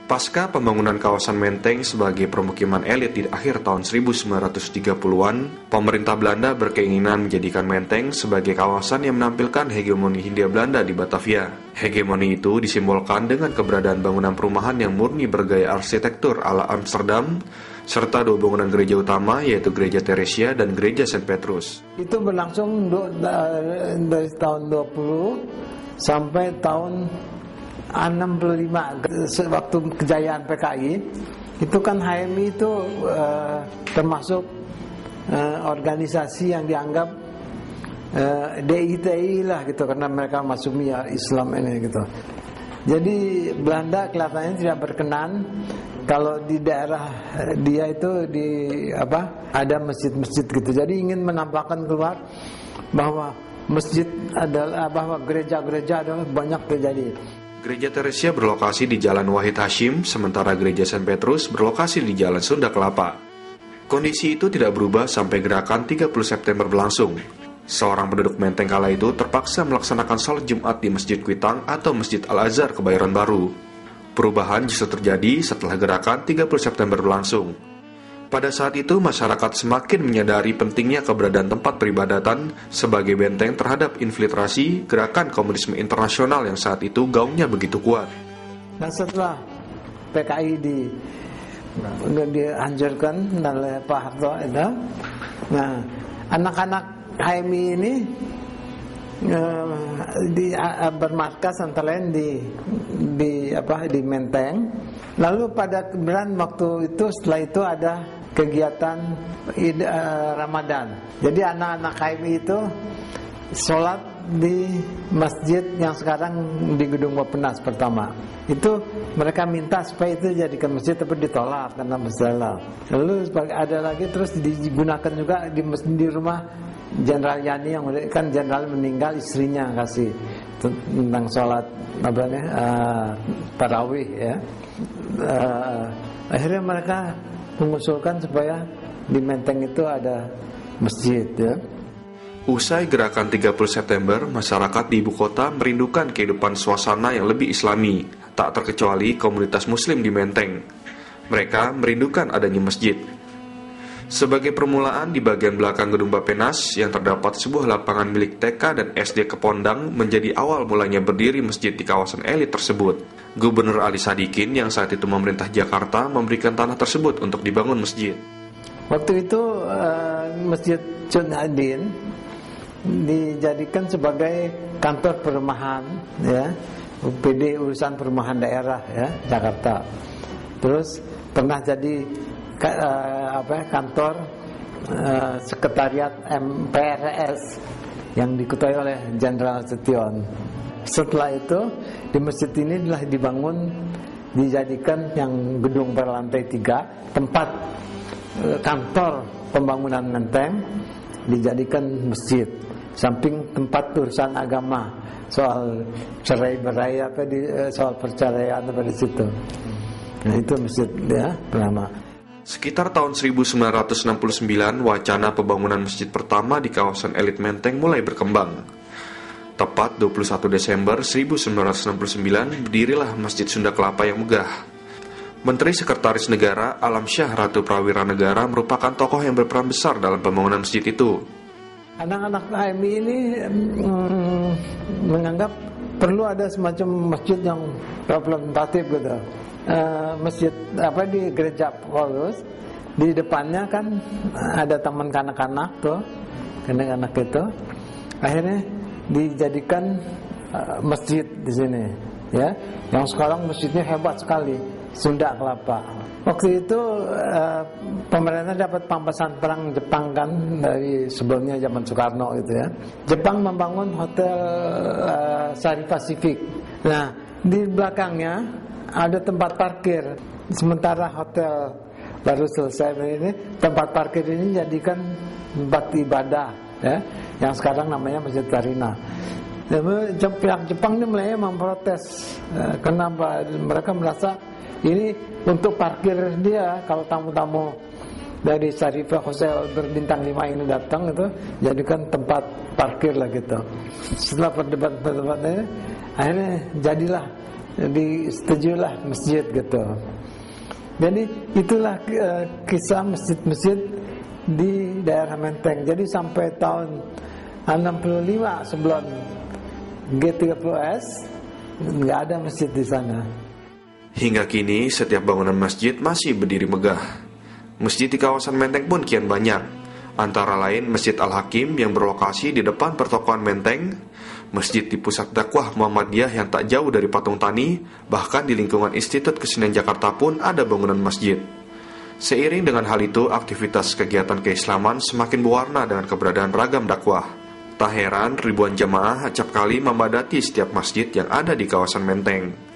Pasca pembangunan kawasan Menteng sebagai permukiman elit di akhir tahun 1930-an, pemerintah Belanda berkeinginan menjadikan Menteng sebagai kawasan yang menampilkan hegemoni Hindia Belanda di Batavia. Hegemoni itu disimbolkan dengan keberadaan bangunan perumahan yang murni bergaya arsitektur ala Amsterdam, serta dua bangunan gereja utama yaitu Gereja Teresia dan Gereja Saint Petrus. Itu berlangsung dari tahun 20 sampai tahun 65, waktu kejayaan PKI. Itu kan HMI itu termasuk organisasi yang dianggap DITI lah gitu, karena mereka masuk Islam ini gitu. Jadi Belanda kelihatannya tidak berkenan kalau di daerah dia itu ada masjid-masjid gitu. Jadi ingin menampakkan keluar bahwa masjid adalah, bahwa gereja-gereja adalah banyak terjadi. Gereja Teresia berlokasi di Jalan Wahid Hashim, sementara Gereja Saint Petrus berlokasi di Jalan Sunda Kelapa. Kondisi itu tidak berubah sampai gerakan 30 September berlangsung. Seorang penduduk Menteng kala itu terpaksa melaksanakan sholat Jumat di Masjid Kuitang atau Masjid Al-Azhar Kebayoran Baru. Perubahan justru terjadi setelah gerakan 30 September berlangsung. Pada saat itu, masyarakat semakin menyadari pentingnya keberadaan tempat peribadatan sebagai benteng terhadap infiltrasi gerakan komunisme internasional yang saat itu gaungnya begitu kuat. Nah, setelah PKI dihancurkan oleh Pak Harto itu, nah anak-anak HMI ini bermarkas antara lain di Menteng. Lalu pada kemudian waktu itu, setelah itu ada kegiatan Ramadan. Jadi anak-anak HMI itu sholat di masjid yang sekarang di Gedung Bappenas pertama. Itu mereka minta supaya itu jadikan masjid, tapi ditolak karena masalah. Lalu ada lagi terus digunakan juga di rumah Jenderal Yani, yang kan jenderal meninggal, istrinya kasih tentang sholat tarawih ya. Akhirnya mereka mengusulkan supaya di Menteng itu ada masjid ya. Usai gerakan 30 September, masyarakat di ibu kota merindukan kehidupan suasana yang lebih islami, tak terkecuali komunitas muslim di Menteng. Mereka merindukan adanya masjid. Sebagai permulaan, di bagian belakang Gedung Bappenas yang terdapat sebuah lapangan milik TK dan SD Kepondang menjadi awal mulanya berdiri masjid di kawasan elit tersebut. Gubernur Ali Sadikin yang saat itu memerintah Jakarta memberikan tanah tersebut untuk dibangun masjid. Waktu itu Masjid Cun Adin dijadikan sebagai kantor perumahan ya, UPD, urusan perumahan daerah ya, Jakarta. Terus pernah jadi kantor sekretariat MPRS yang diketuai oleh Jenderal Sution. Setelah itu di masjid ini telah dibangun, dijadikan yang gedung berlantai 3, tempat kantor pembangunan Menteng, dijadikan masjid. Samping tempat urusan agama, soal cerai berai soal perceraian di situ. Nah, itu masjid ya pertama. Sekitar tahun 1969, wacana pembangunan masjid pertama di kawasan elit Menteng mulai berkembang. Tepat 21 Desember 1969, berdirilah Masjid Sunda Kelapa yang megah. Menteri Sekretaris Negara Alamsyah Ratu Prawira Negara merupakan tokoh yang berperan besar dalam pembangunan masjid itu. Anak-anak HMI ini menganggap perlu ada semacam masjid yang representatif gitu. Masjid di Gereja Paulus, di depannya kan ada taman kanak-kanak tuh, kanak-kanak itu. Akhirnya dijadikan masjid di sini ya. Yang sekarang masjidnya hebat sekali, Sunda Kelapa. Waktu itu pemerintah dapat pampasan perang Jepang kan, dari sebelumnya zaman Soekarno gitu ya. Jepang membangun hotel Sari Pasifik. Nah, di belakangnya ada tempat parkir. Sementara hotel baru selesai ini, tempat parkir ini jadikan tempat ibadah ya, yang sekarang namanya Masjid Sarina. Pihak Jepang ini mulai memprotes. Kenapa? Mereka merasa ini untuk parkir dia, kalau tamu-tamu dari Sarifa Hotel berbintang 5 ini datang, itu jadikan tempat parkir lah gitu. Setelah perdebatan ini, akhirnya jadilah setujulah masjid gitu. Jadi itulah kisah masjid-masjid di daerah Menteng. Jadi sampai tahun 65 sebelum G30S nggak ada masjid di sana. Hingga kini setiap bangunan masjid masih berdiri megah. Masjid di kawasan Menteng pun kian banyak, antara lain Masjid Al-Hakim yang berlokasi di depan pertokoan Menteng, masjid di pusat dakwah Muhammadiyah yang tak jauh dari Patung Tani, bahkan di lingkungan Institut Kesenian Jakarta pun ada bangunan masjid. Seiring dengan hal itu, aktivitas kegiatan keislaman semakin berwarna dengan keberadaan ragam dakwah. Tak heran ribuan jamaah acap kali membadati setiap masjid yang ada di kawasan Menteng.